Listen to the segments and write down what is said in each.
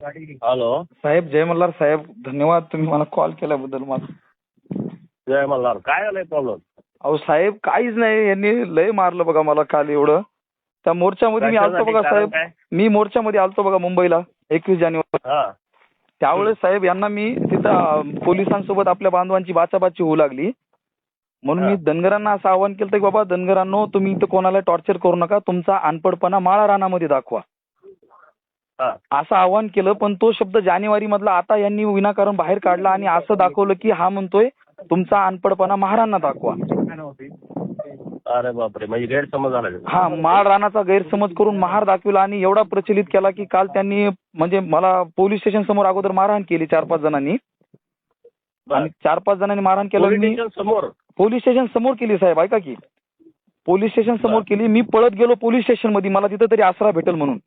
Hello साहेब जय मल्हार साहेब, धन्यवाद तुम्ही मला कॉल केल्याबद्दल. माझं जय मल्हार. काय झालंय प्रॉब्लेम? अहो साहेब काहीच नाही, यांनी लय मारलं बघा मला काल एवढं. त्या मोर्चामध्ये मी आलतो बघा साहेब, मी मोर्चामध्ये आलतो बघा मुंबईला 21 जानेवारी. त्यावेळेस साहेब यांना मी तिथं पोलिसांसोबत आपल्या बांधवांची बाचाबाची होऊ लागली, म्हणून मी धनगरांना असं आवाहन केलं की बाबा धनगरांनो, तुम्ही इथं कोणाला टॉर्चर करू नका, तुमचा अनपडपणा माळा रानामध्ये दाखवा असं आवाहन केलं. पण तो शब्द जानेवारी मधला आता यांनी विनाकारण बाहेर काढला आणि असं दाखवलं की हा म्हणतोय तुमचा अनपडपणा महारांना दाखवा. अरे बापरे, म्हणजे गैरसमज झाला. हा, माळ रानाचा गैरसमज करून महार दाखविला आणि एवढा प्रचलित केला की काल त्यांनी म्हणजे मला पोलीस स्टेशन समोर अगोदर मारहाण केली 4-5 जणांनी, आणि 4-5 जणांनी मारहाण केलं. पोलीस स्टेशन समोर केली साहेब, ऐका की, पोलीस स्टेशन समोर केली. मी पळत गेलो पोलीस स्टेशन मध्ये, मला तिथं तरी आसरा भेटेल म्हणून.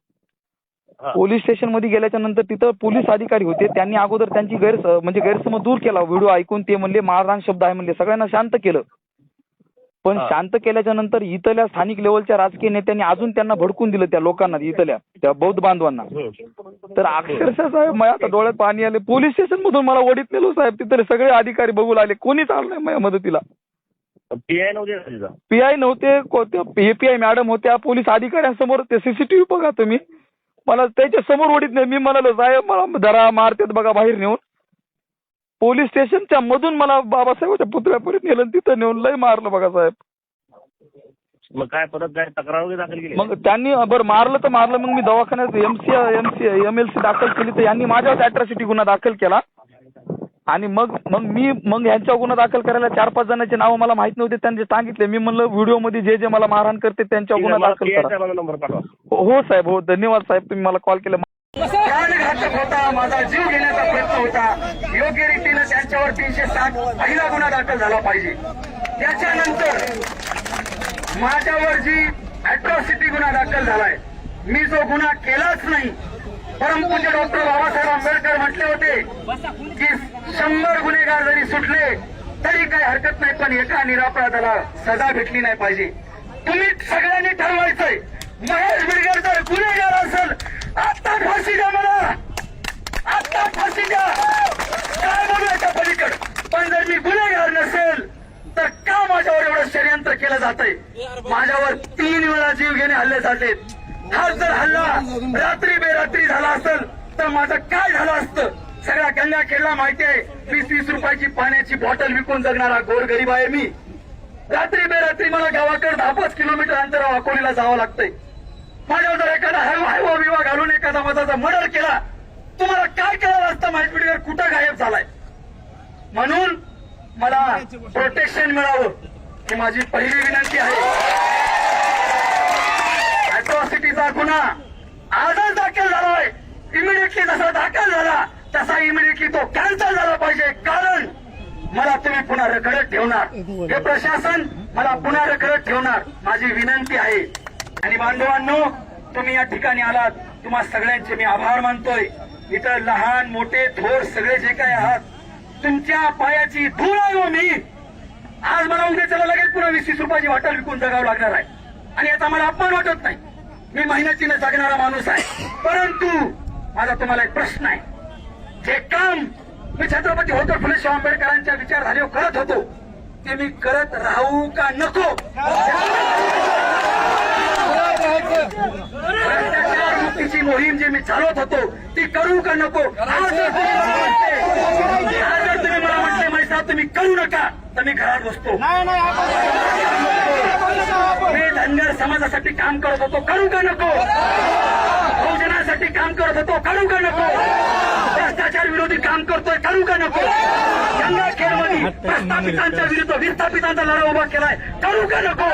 पोलीस स्टेशन मध्ये गेल्याच्या नंतर तिथं पोलीस अधिकारी होते, त्यांनी अगोदर त्यांची गैरसमज दूर केला. व्हिडिओ ऐकून ते म्हणले मारहाण शब्द आहे म्हणले, सगळ्यांना शांत केलं. पण शांत केल्याच्या नंतर इथल्या स्थानिक लेवलच्या राजकीय नेत्यांनी अजून त्यांना भडकून दिलं, त्या लोकांना, इथल्या त्या बौद्ध बांधवांना. तर अक्षरशः साहेब माझ्या आता डोळ्यात पाणी आले. पोलीस स्टेशन मधून मला ओढीत नेलो साहेब, तिथले सगळे अधिकारी बघू लागले, कोणीच आलं नाही माझ्या मदतीला. पीआय नव्हते, पीआय नव्हते, एपीआय मॅडम होत्या. पोलीस अधिकाऱ्यांसमोर ते सीसीटीव्ही बघा तुम्ही, मला त्याच्या समोर ओढीत नाही. मी म्हणालो साहेब मला धरा, मारतात बघा बाहेर नेऊन. पोलीस स्टेशनच्या मधून मला बाबासाहेबांच्या पुतळ्यापर्यंत नेलं, तिथं नेऊन लय मारलं बघा साहेब. मग काय परत काय तक्रार वगैरे दाखल केली? मग त्यांनी बरं मारलं तर मारलं, मग मी दवाखान्यात MLC दाखल केली, तर यांनी माझ्यावर अॅट्रॉसिटी गुन्हा दाखल केला. आणि मग यांच्या गुन्हा दाखल करायला 4-5 जणांचे नाव मला माहित नव्हते, त्यांचे सांगितले. मी म्हणलं व्हिडिओ मध्ये जे मला मारहाण करते त्यांच्या गुन्हा दाखल करा. नंबर पाठवा. हो साहेब, हो, धन्यवाद साहेब, तुम्ही मला कॉल केला. प्राणघातक होता, माझा जीव घेण्याचा प्रयत्न होता. योग्य रीतीने त्यांच्यावर 307 पहिला गुन्हा दाखल झाला पाहिजे. त्याच्यानंतर माझ्यावर जी अॅट्रॉसिटी गुन्हा दाखल झालाय, मी जो गुन्हा केलाच नाही. परमपूज्य डॉक्टर बाबासाहेब आंबेडकर म्हटले होते की 100 गुन्हेगार जरी सुटले तरी काही हरकत नाही, पण एका निरपराधाला सजा भेटली नाही पाहिजे. तुम्ही सगळ्यांनी ठरवायचंय, महेश बिडकर जर गुन्हेगार असेल आता फाशी द्या, मला आता फाशी द्या, काय बोलवायच्या पलीकडे. पण जर मी गुन्हेगार नसेल तर का माझ्यावर एवढं षडयंत्र केलं जातंय? माझ्यावर 3 वेळा जीव घेणे हल्ले झालेत. हा जर हल्ला रात्री बेरात्री झाला असेल तर माझं काय झालं असतं? सगळ्या गंगाखेडला माहिती आहे, 20-20 रुपयाची पाण्याची बॉटल विकून जगणारा गोरगरीब आहे मी. रात्री बेरात्री मला गावाकडे 10-5 किलोमीटर अंतरावर अकोलीला जावं लागतंय. माझ्यावर जर एखादा हायवा विवा घालून एखादा माझा मर्डर केला, तुम्हाला काय करायला असतं? महेश बिडकर कुठं गायब झालाय? म्हणून मला प्रोटेक्शन मिळावं ही माझी पहिली विनंती आहे. अॅट्रॉसिटीचा गुन्हा आजच दाखल झालाय, इमिडिएटली जसा दाखल झाला तसा इमिडिएटली तो कॅन्सल झाला पाहिजे. कारण मला तुम्ही पुन्हा रखडत ठेवणार, हे प्रशासन मला पुन्हा रखडत ठेवणार, माझी विनंती आहे. आणि बांधवांनो, तुम्ही या ठिकाणी आलात, तुम्हा सगळ्यांचे मी आभार मानतोय. इथं लहान मोठे थोर सगळे जे काही आहात, तुमच्या पायाची धूळ आहे हो मी. आज मला उद्याच्याला लगेच पुन्हा 20-20 रुपयाची बॉटल विकून जगावं लागणार आहे, आणि याचा मला अपमान वाटत नाही. मी मेहनतीने जगणारा माणूस आहे. परंतु माझा तुम्हाला एक प्रश्न आहे, जे काम मी छत्रपती होतो फुले शाहू आंबेडकरांच्या विचारधारेवर करत होतो ते मी करत राहू का नको? भ्रष्टाचार मुक्तीची मोहीम जी मी चालवत होतो ती करू का नको? आज जर तुम्ही मला म्हटले मैसा तुम्ही करू नका तर मी घरात बसतो. मी धनगर समाजासाठी काम करत होतो, करू का नको? बहुजनासाठी काम करत होतो, करू का नको? भ्रष्टाचार विरोधी काम करतोय, करू का नको? गंगाखेडमध्ये प्रस्थापितांच्या विरुद्ध विस्थापितांचा लढा उभा केलाय, करू का नको?